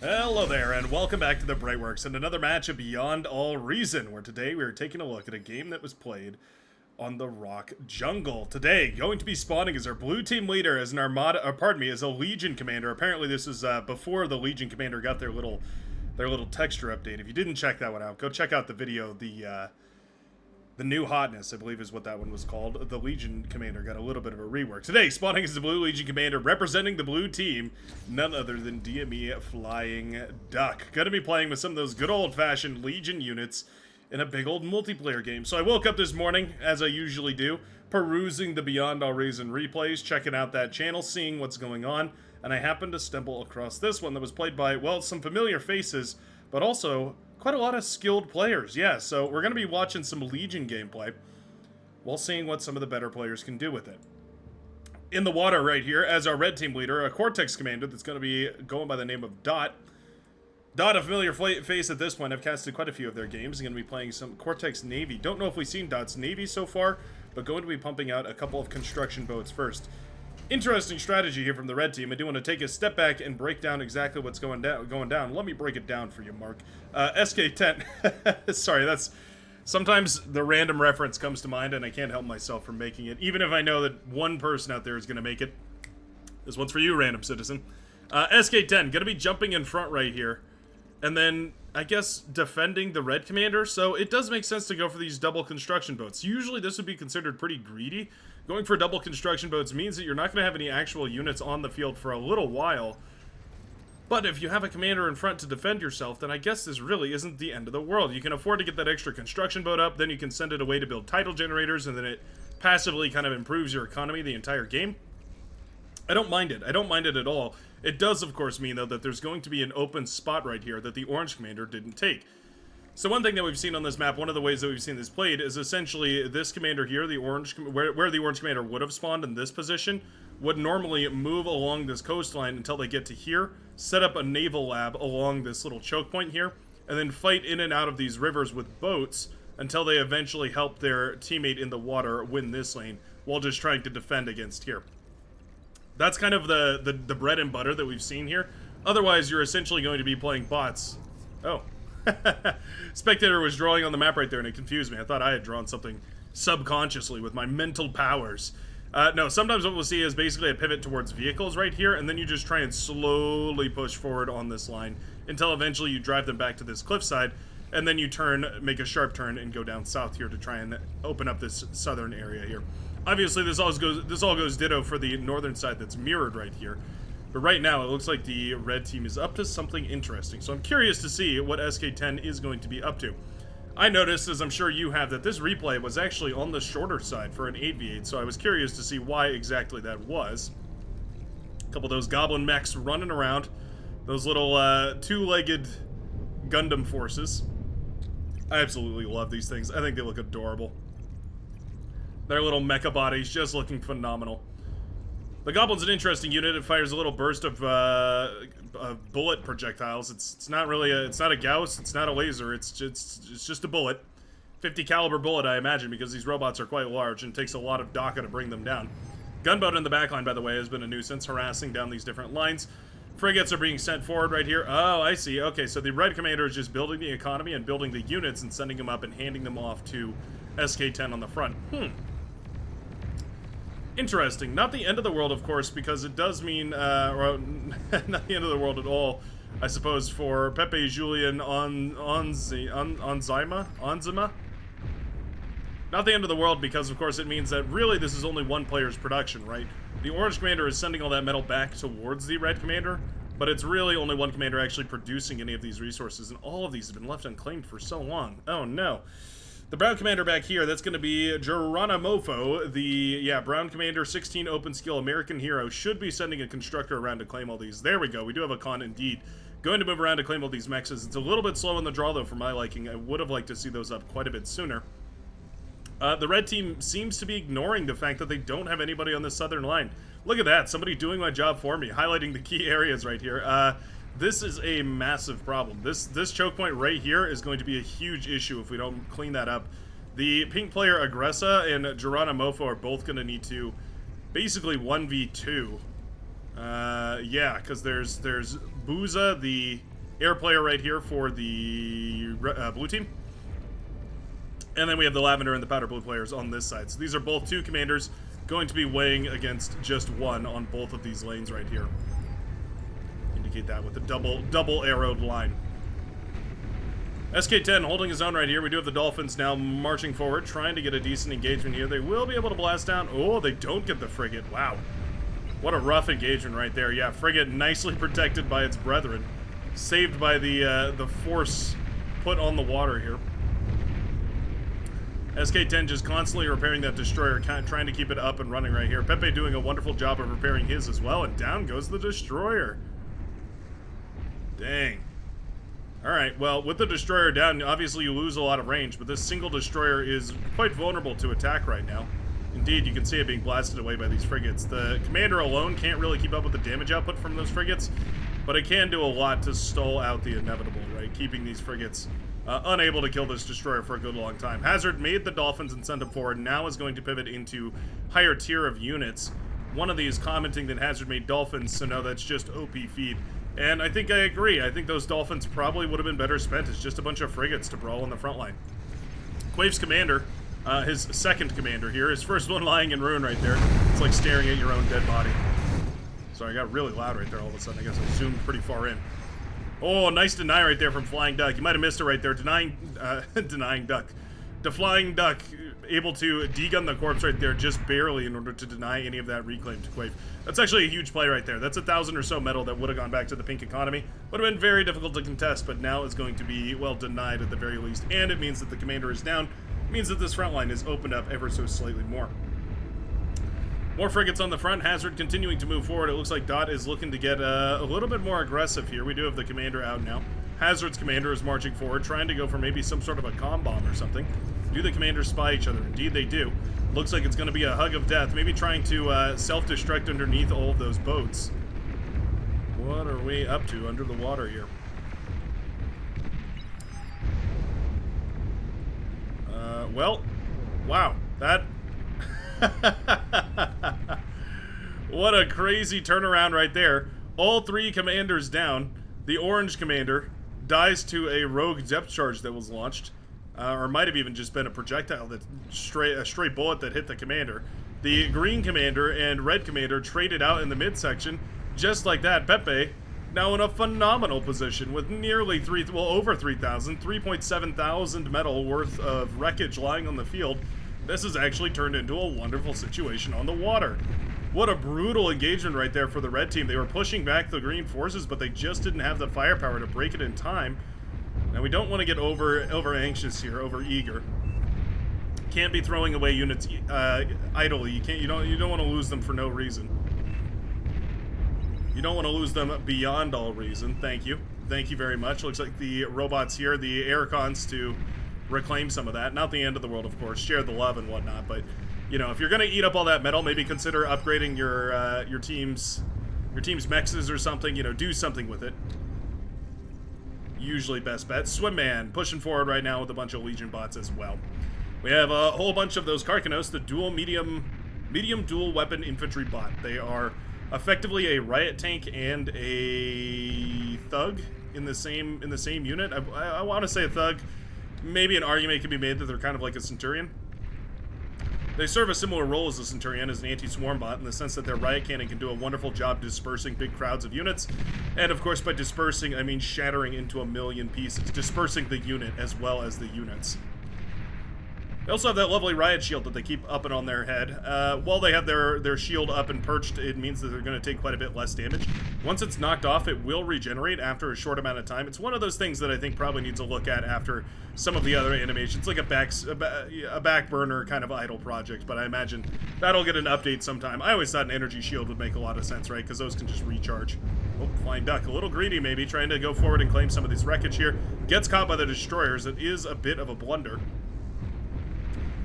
Hello there, and welcome back to the Brightworks and another match of Beyond All Reason, where today we are taking a look at a game that was played on the Rock Jungle. Today, going to be spawning as our blue team leader as an Armada, as a Legion commander. Apparently, this is before the Legion commander got their little texture update. If you didn't check that one out, go check out the video. The New Hotness, I believe is what that one was called. The Legion Commander got a little bit of a rework. Today, spawning as the Blue Legion Commander, representing the blue team, none other than DME Flying Duck. Gonna be playing with some of those good old-fashioned Legion units in a big old multiplayer game. So I woke up this morning, as I usually do, perusing the Beyond All Reason replays, checking out that channel, seeing what's going on, and I happened to stumble across this one that was played by, well, some familiar faces, but also quite a lot of skilled players. Yeah, so we're going to be watching some Legion gameplay while seeing what some of the better players can do with it. In the water right here, as our red team leader, a Cortex commander that's going to be going by the name of Dot. Dot, a familiar face at this point. I've casted quite a few of their games. I'm going to be playing some Cortex Navy. Don't know if we've seen Dot's Navy so far, but going to be pumping out a couple of construction boats first. Interesting strategy here from the red team. I do want to take a step back and break down exactly what's going down. Let me break it down for you, Mark. SK10. Sorry, that's... Sometimes the random reference comes to mind and I can't help myself from making it. Even if I know that one person out there is going to make it. This one's for you, random citizen. SK10, going to be jumping in front right here. And then, I guess, defending the red commander. So it does make sense to go for these double construction boats. Usually this would be considered pretty greedy. Going for double construction boats means that you're not going to have any actual units on the field for a little while. But if you have a commander in front to defend yourself, then I guess this really isn't the end of the world. You can afford to get that extra construction boat up, then you can send it away to build tidal generators, and then it passively kind of improves your economy the entire game. I don't mind it. I don't mind it at all. It does, of course, mean, though, that there's going to be an open spot right here that the orange commander didn't take. So one thing that we've seen on this map, one of the ways that we've seen this played, is essentially this commander here, the orange, where the orange commander would have spawned in this position, would normally move along this coastline until they get to here, set up a naval lab along this little choke point here, and then fight in and out of these rivers with boats until they eventually help their teammate in the water win this lane, while just trying to defend against here. That's kind of the bread and butter that we've seen here. Otherwise, you're essentially going to be playing bots. Oh. Spectator was drawing on the map right there and it confused me. I thought I had drawn something subconsciously with my mental powers. No, sometimes what we'll see is basically a pivot towards vehicles right here, and then you just try and slowly push forward on this line until eventually you drive them back to this cliffside, and then you make a sharp turn and go down south here to try and open up this southern area here. Obviously, this all goes ditto for the northern side that's mirrored right here. But right now, it looks like the red team is up to something interesting. So I'm curious to see what SK10 is going to be up to. I noticed, as I'm sure you have, that this replay was actually on the shorter side for an 8v8, so I was curious to see why exactly that was. A couple of those goblin mechs running around. Those little two-legged Gundam forces. I absolutely love these things. I think they look adorable. Their little mecha bodies just looking phenomenal. The Goblin's an interesting unit. It fires a little burst of bullet projectiles. It's not really it's not a Gauss. It's not a laser. It's just a bullet, 50 caliber bullet, I imagine, because these robots are quite large and it takes a lot of DACA to bring them down. Gunboat in the backline, by the way, has been a nuisance, harassing down these different lines. Frigates are being sent forward right here. Oh, I see. Okay, so the red commander is just building the economy and building the units and sending them up and handing them off to SK10 on the front. Interesting. Not the end of the world, of course, because it does mean, not the end of the world at all, I suppose, for Pepe Julian Onzima? Not the end of the world because, of course, it means that really this is only one player's production, right? The orange commander is sending all that metal back towards the red commander, but it's really only one commander actually producing any of these resources, and all of these have been left unclaimed for so long. Oh, no. The brown commander back here, that's going to be Geronimofo, the, brown commander, 16 open skill American hero, should be sending a constructor around to claim all these. There we go, we do have a con indeed. Going to move around to claim all these mechs. It's a little bit slow in the draw, though, for my liking. I would have liked to see those up quite a bit sooner. The red team seems to be ignoring the fact that they don't have anybody on this southern line. Look at that, somebody doing my job for me, highlighting the key areas right here. This is a massive problem. This choke point right here is going to be a huge issue if we don't clean that up. The pink player Aggressa and Geronimofo are both going to need to basically 1v2 Yeah, because there's Booza, the air player right here for the blue team. And then we have the lavender and the powder blue players on this side. So these are both two commanders going to be weighing against just one on both of these lanes right here. Indicate that with the double arrowed line. SK-10 holding his own right here. We do have the Dolphins now marching forward, trying to get a decent engagement here. They will be able to blast down. Oh, they don't get the frigate. Wow. What a rough engagement right there. Yeah, frigate nicely protected by its brethren. Saved by the force put on the water here. SK-10 just constantly repairing that destroyer, trying to keep it up and running right here. Pepe doing a wonderful job of repairing his as well, and down goes the destroyer. Dang. Alright, well, with the destroyer down, obviously you lose a lot of range, but this single destroyer is quite vulnerable to attack right now. Indeed, you can see it being blasted away by these frigates. The commander alone can't really keep up with the damage output from those frigates, but it can do a lot to stall out the inevitable, right? Keeping these frigates unable to kill this destroyer for a good long time. Hazard made the Dolphins and sent them forward, now is going to pivot into higher tier of units. One of these commenting that Hazard made Dolphins, so no, that's just OP feed. And I think I agree. I think those Dolphins probably would have been better spent as just a bunch of frigates to brawl on the front line. Quave's commander, his second commander here, his first one lying in ruin right there. It's like staring at your own dead body. Sorry, I got really loud right there all of a sudden. I guess I zoomed pretty far in. Oh, nice deny right there from Flying Duck. You might have missed it right there. Denying Duck. The Flying Duck able to degun the corpse right there just barely in order to deny any of that reclaim to Quave. That's actually a huge play right there. That's 1,000 or so metal that would have gone back to the pink economy. Would have been very difficult to contest, but now is going to be, well, denied at the very least. And it means that the commander is down. It means that this front line is opened up ever so slightly more. More frigates on the front. Hazard continuing to move forward. It looks like Dot is looking to get a little bit more aggressive here. We do have the commander out now. Hazard's commander is marching forward, trying to go for maybe some sort of a comm bomb or something. Do the commanders spy each other? Indeed they do. Looks like it's going to be a hug of death. Maybe trying to self-destruct underneath all of those boats. What are we up to under the water here? Well, wow. That... What a crazy turnaround right there. All three commanders down. The orange commander dies to a rogue depth charge that was launched. Or might have even just been a projectile, that a stray bullet that hit the commander. The green commander and red commander traded out in the midsection. Just like that, Pepe now in a phenomenal position with nearly over 3,000, 3.7 thousand metal worth of wreckage lying on the field. This has actually turned into a wonderful situation on the water. What a brutal engagement right there for the red team. They were pushing back the green forces, but they just didn't have the firepower to break it in time. Now we don't want to get over anxious here, over eager. Can't be throwing away units idly. You don't want to lose them for no reason. You don't want to lose them beyond all reason. Thank you. Thank you very much. Looks like the robots here, the air cons to reclaim some of that. Not the end of the world, of course. Share the love and whatnot, but you know, if you're gonna eat up all that metal, maybe consider upgrading your team's mexes or something. You know, do something with it. Usually best bet. Swimman pushing forward right now with a bunch of Legion bots as well. We have a whole bunch of those Karkanos, the dual medium dual weapon infantry bot. They are effectively a riot tank and a thug in the same unit. I want to say a thug. Maybe an argument can be made that they're kind of like a Centurion. They serve a similar role as the Centurion as an anti-swarm bot in the sense that their riot cannon can do a wonderful job dispersing big crowds of units. And of course by dispersing, I mean shattering into a million pieces. Dispersing the unit as well as the units. They also have that lovely riot shield that they keep up and on their head. While they have their shield up and perched, it means that they're going to take quite a bit less damage. Once it's knocked off, it will regenerate after a short amount of time. It's one of those things that I think probably needs a look at after some of the other animations, like a back burner kind of idle project, but I imagine that'll get an update sometime. I always thought an energy shield would make a lot of sense, right? Because those can just recharge. Oh, Flying Duck, a little greedy maybe, trying to go forward and claim some of this wreckage here. Gets caught by the destroyers. It is a bit of a blunder.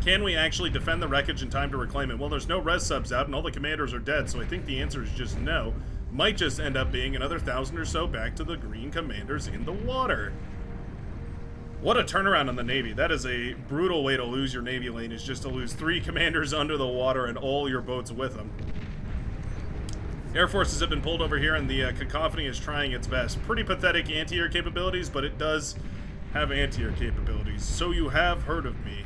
Can we actually defend the wreckage in time to reclaim it? Well, there's no res subs out and all the commanders are dead, so I think the answer is just no. Might just end up being another 1,000 or so back to the green commanders in the water. What a turnaround on the Navy. That is a brutal way to lose your Navy lane, is just to lose 3 commanders under the water and all your boats with them. Air forces have been pulled over here, and the cacophony is trying its best. Pretty pathetic anti-air capabilities, but it does have anti-air capabilities. So you have heard of me.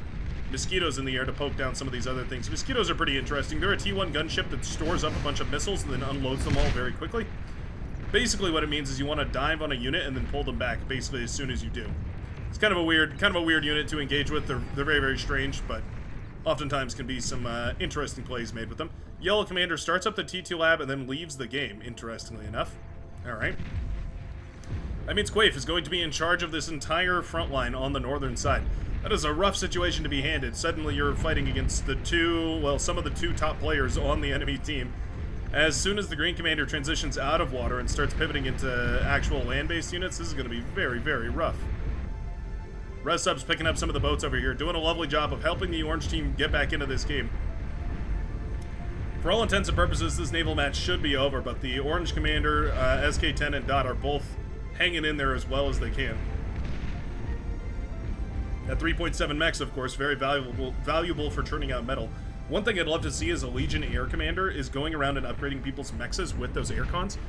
Mosquitoes in the air to poke down some of these other things. Mosquitoes are pretty interesting. They're a T1 gunship that stores up a bunch of missiles and then unloads them all very quickly. Basically what it means is you want to dive on a unit and then pull them back basically as soon as you do. It's kind of a weird unit to engage with. They're very, very strange, but oftentimes can be some interesting plays made with them. Yellow Commander starts up the T2 lab and then leaves the game, interestingly enough. Alright. That means Quaif is going to be in charge of this entire front line on the northern side. That is a rough situation to be handed. Suddenly you're fighting against some of the two top players on the enemy team. As soon as the Green Commander transitions out of water and starts pivoting into actual land-based units, this is going to be very, very rough. Res Sub's picking up some of the boats over here, doing a lovely job of helping the Orange team get back into this game. For all intents and purposes, this naval match should be over, but the Orange Commander, SK-10 and Dot are both hanging in there as well as they can. At 3.7 mechs, of course, very valuable for churning out metal. One thing I'd love to see as a Legion Air Commander is going around and upgrading people's mechs with those air cons.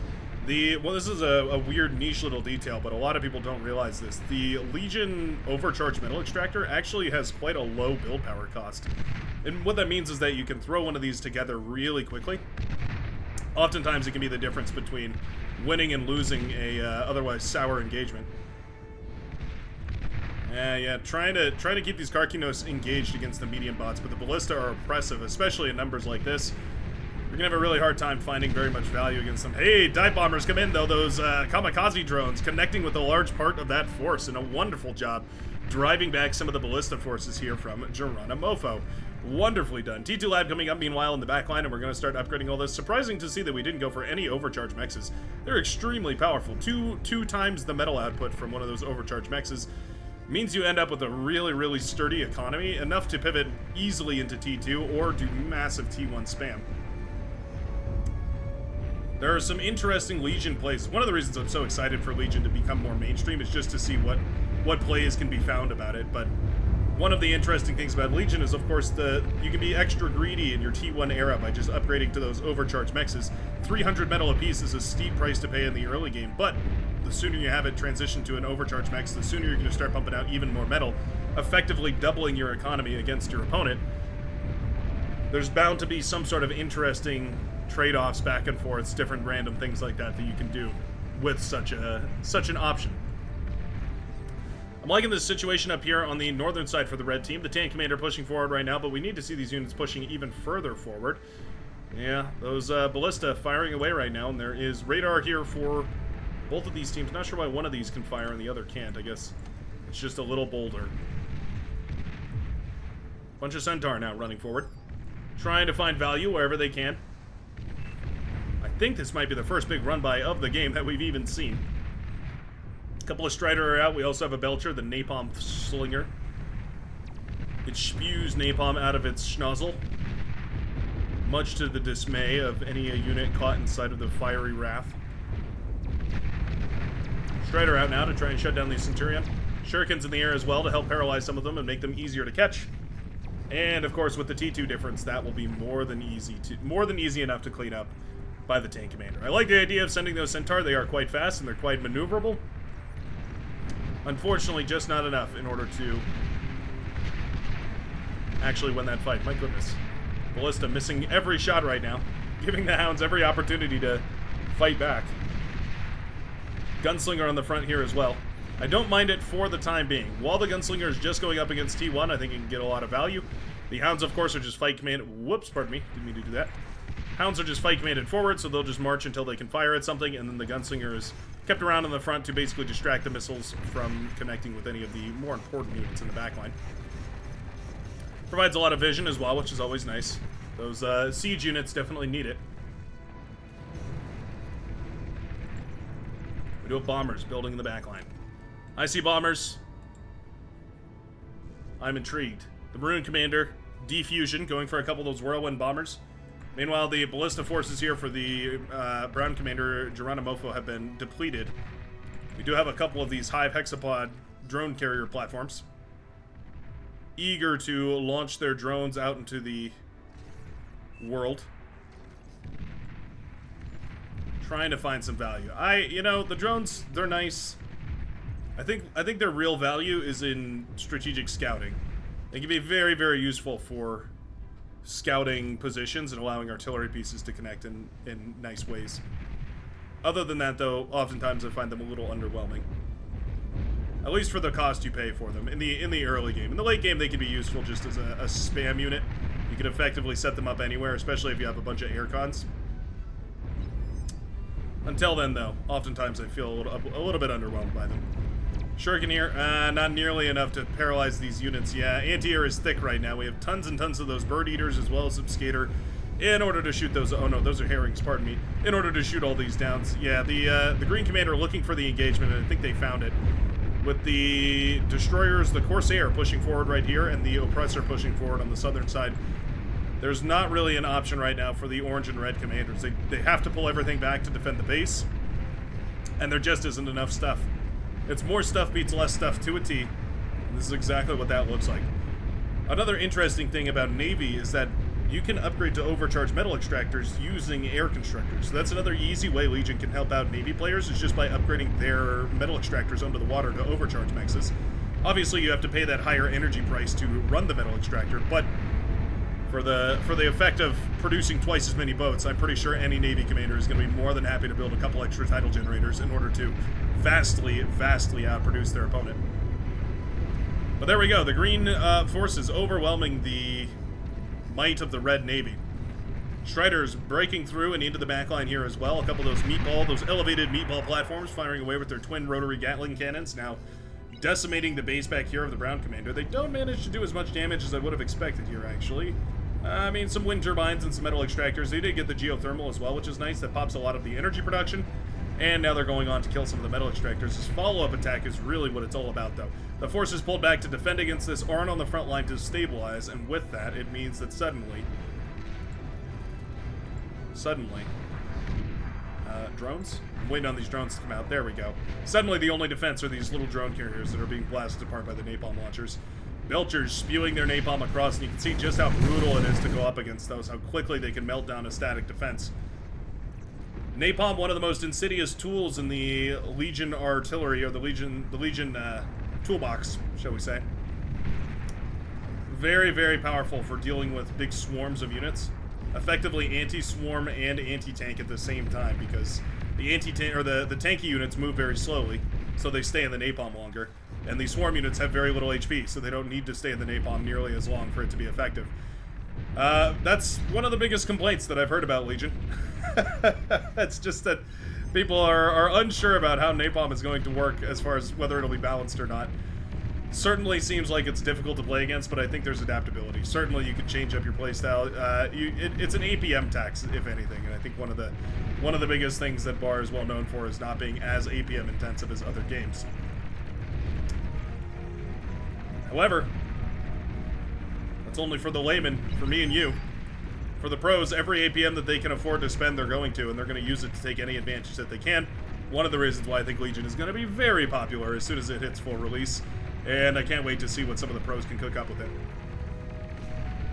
This is a weird niche little detail, but a lot of people don't realize this. The Legion Overcharged Metal Extractor actually has quite a low build power cost. And what that means is that you can throw one of these together really quickly. Oftentimes it can be the difference between winning and losing a otherwise sour engagement. Yeah, trying to keep these Karkinos engaged against the medium bots, but the Ballista are oppressive, especially in numbers like this. You're gonna have a really hard time finding very much value against them. Hey, dive bombers come in though, those kamikaze drones connecting with a large part of that force, and a wonderful job driving back some of the ballista forces here from Geronimofo. Wonderfully done. T2 Lab coming up meanwhile in the back line, and we're going to start upgrading all this. Surprising to see that we didn't go for any overcharge mexes. They're extremely powerful. Two times the metal output from one of those overcharge mexes means you end up with a really, really sturdy economy, enough to pivot easily into T2 or do massive T1 spam. There are some interesting Legion plays. One of the reasons I'm so excited for Legion to become more mainstream is just to see what plays can be found about it. But one of the interesting things about Legion is, of course, you can be extra greedy in your T1 era by just upgrading to those overcharged mexes. 300 metal apiece is a steep price to pay in the early game, but the sooner you have it transition to an overcharged mex, the sooner you're going to start pumping out even more metal, effectively doubling your economy against your opponent. There's bound to be some sort of interesting trade-offs back and forths, different random things like that you can do with such an option. I'm liking this situation up here on the northern side for the red team. The tank commander pushing forward right now, but we need to see these units pushing even further forward. Yeah, those ballista firing away right now, and there is radar here for both of these teams. Not sure why one of these can fire and the other can't. I guess it's just a little bolder. Bunch of Centaur now running forward, trying to find value wherever they can. I think this might be the first big run-by of the game that we've even seen. A couple of Strider are out. We also have a Belcher, the Napalm Slinger. It spews napalm out of its schnozzle, much to the dismay of any unit caught inside of the fiery wrath. Strider out now to try and shut down the Centurion. Shurikens in the air as well to help paralyze some of them and make them easier to catch. And of course, with the T2 difference, that will be more than easy enough to clean up by the tank commander. I like the idea of sending those Centaur. They are quite fast and they're quite maneuverable. Unfortunately, just not enough in order to actually win that fight. My goodness. Ballista missing every shot right now, giving the Hounds every opportunity to fight back. Gunslinger on the front here as well. I don't mind it for the time being. While the Gunslinger is just going up against T1, I think it can get a lot of value. The Hounds, of course, are just fight commanded. Whoops, pardon me. Didn't mean to do that. Hounds are just fight commanded forward, so they'll just march until they can fire at something, and then the Gunslinger is kept around in the front to basically distract the missiles from connecting with any of the more important units in the backline. Provides a lot of vision as well, which is always nice. Those siege units definitely need it. We do have bombers building in the backline. I see bombers. I'm intrigued. The Maroon Commander, defusion, going for a couple of those whirlwind bombers. Meanwhile, the ballista forces here for the Brown Commander, Geronimofo, have been depleted. We do have a couple of these Hive Hexapod drone carrier platforms, eager to launch their drones out into the world. Trying to find some value. You know, the drones, they're nice. I think their real value is in strategic scouting. They can be very, very useful for scouting positions and allowing artillery pieces to connect in nice ways. Other than that, though, oftentimes I find them a little underwhelming. At least for the cost you pay for them in the early game. In the late game, they can be useful just as a spam unit. You can effectively set them up anywhere, especially if you have a bunch of air cons. Until then, though, oftentimes I feel a little bit underwhelmed by them. Shuriken here, not nearly enough to paralyze these units. Yeah, anti-air is thick right now. We have tons and tons of those bird eaters as well as some skater in order to shoot those. Oh no, those are herrings, pardon me. In order to shoot all these downs. Yeah, the green commander looking for the engagement, and I think they found it. With the destroyers, the Corsair pushing forward right here, and the Oppressor pushing forward on the southern side. There's not really an option right now for the orange and red commanders. They have to pull everything back to defend the base, and there just isn't enough stuff. It's more stuff beats less stuff to a T, and this is exactly what that looks like. Another interesting thing about Navy is that you can upgrade to overcharge metal extractors using air constructors. So that's another easy way Legion can help out Navy players, is just by upgrading their metal extractors onto the water to overcharge mexes. Obviously, you have to pay that higher energy price to run the metal extractor, but for the effect of producing twice as many boats, I'm pretty sure any Navy commander is going to be more than happy to build a couple extra tidal generators in order to vastly, vastly outproduce their opponent. But there we go. The green forces overwhelming the might of the red Navy. Striders breaking through and into the backline here as well. A couple of those elevated meatball platforms firing away with their twin rotary Gatling cannons, now decimating the base back here of the brown commander. They don't manage to do as much damage as I would have expected here, actually. I mean, some wind turbines and some metal extractors. They did get the geothermal as well, which is nice. That pops a lot of the energy production. And now they're going on to kill some of the metal extractors. This follow-up attack is really what it's all about, though. The forces pulled back to defend against this aren't on the front line to stabilize, and with that, it means that suddenly, drones? I'm waiting on these drones to come out. There we go. Suddenly, the only defense are these little drone carriers that are being blasted apart by the napalm launchers. Belchers spewing their napalm across, and you can see just how brutal it is to go up against those, how quickly they can melt down a static defense. Napalm, one of the most insidious tools in the Legion artillery, or the Legion toolbox, shall we say. Very, very powerful for dealing with big swarms of units. Effectively anti-swarm and anti-tank at the same time, because the the tanky units move very slowly, so they stay in the napalm longer. And the swarm units have very little HP, so they don't need to stay in the napalm nearly as long for it to be effective. That's one of the biggest complaints that I've heard about Legion. It's just that people are unsure about how napalm is going to work as far as whether it'll be balanced or not. Certainly seems like it's difficult to play against, but I think there's adaptability. Certainly you can change up your playstyle. It's an APM tax, if anything, and I think one of the biggest things that BAR is well known for is not being as APM intensive as other games. However, that's only for the layman, for me and you. For the pros, every APM that they can afford to spend, they're going to, and they're going to use it to take any advantage that they can. One of the reasons why I think Legion is going to be very popular as soon as it hits full release, and I can't wait to see what some of the pros can cook up with it.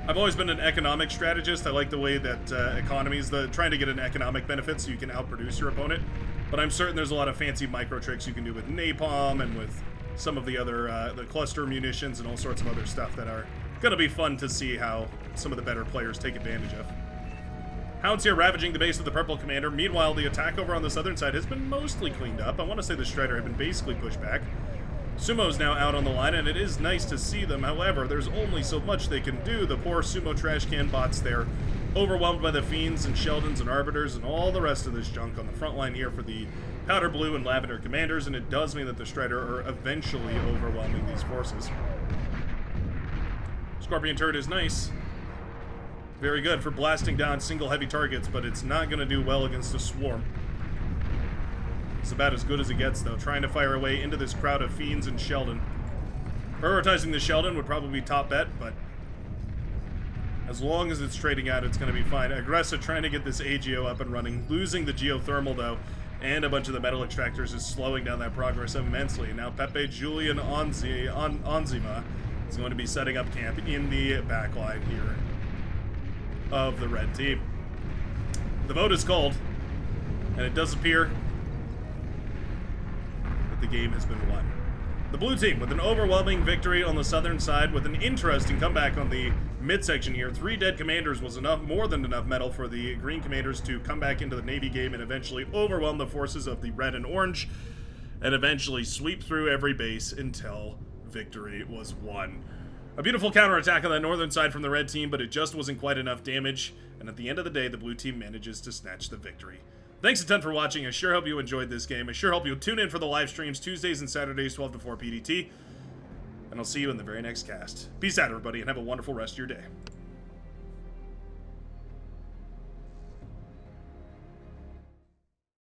I've always been an economic strategist. I like the way that economies, trying to get an economic benefit so you can outproduce your opponent, but I'm certain there's a lot of fancy micro tricks you can do with napalm and with some of the other the cluster munitions and all sorts of other stuff that are going to be fun to see how some of the better players take advantage of. Hounds here ravaging the base of the purple commander. Meanwhile, the attack over on the southern side has been mostly cleaned up. I want to say the Strider have been basically pushed back. Sumo's now out on the line, and it is nice to see them. However, there's only so much they can do. The poor Sumo trash can bots there, overwhelmed by the Fiends and Sheldons and Arbiters and all the rest of this junk on the front line here for the Powder Blue and Lavender commanders, and it does mean that the Strider are eventually overwhelming these forces. Scorpion turret is nice. Very good for blasting down single heavy targets, but it's not going to do well against a swarm. It's about as good as it gets, though, trying to fire away into this crowd of Fiends and Sheldon. Prioritizing the Sheldon would probably be top bet, but as long as it's trading out, it's going to be fine. Aggressive trying to get this AGO up and running. Losing the geothermal, though, and a bunch of the metal extractors is slowing down that progress immensely. Now Pepe Julian Onzima is going to be setting up camp in the back line here of the red team. The vote is called. And it does appear that the game has been won. The blue team with an overwhelming victory on the southern side with an interesting comeback on the midsection here. 3 dead commanders was more than enough metal for the green commanders to come back into the Navy game and eventually overwhelm the forces of the red and orange and eventually sweep through every base until victory was won. A beautiful counterattack on the northern side from the red team, but it just wasn't quite enough damage, and at the end of the day, the blue team manages to snatch the victory. Thanks a ton for watching. I sure hope you enjoyed this game. I sure hope you'll tune in for the live streams Tuesdays and Saturdays, 12 to 4 PDT. And I'll see you in the very next cast. Peace out, everybody, and have a wonderful rest of your day.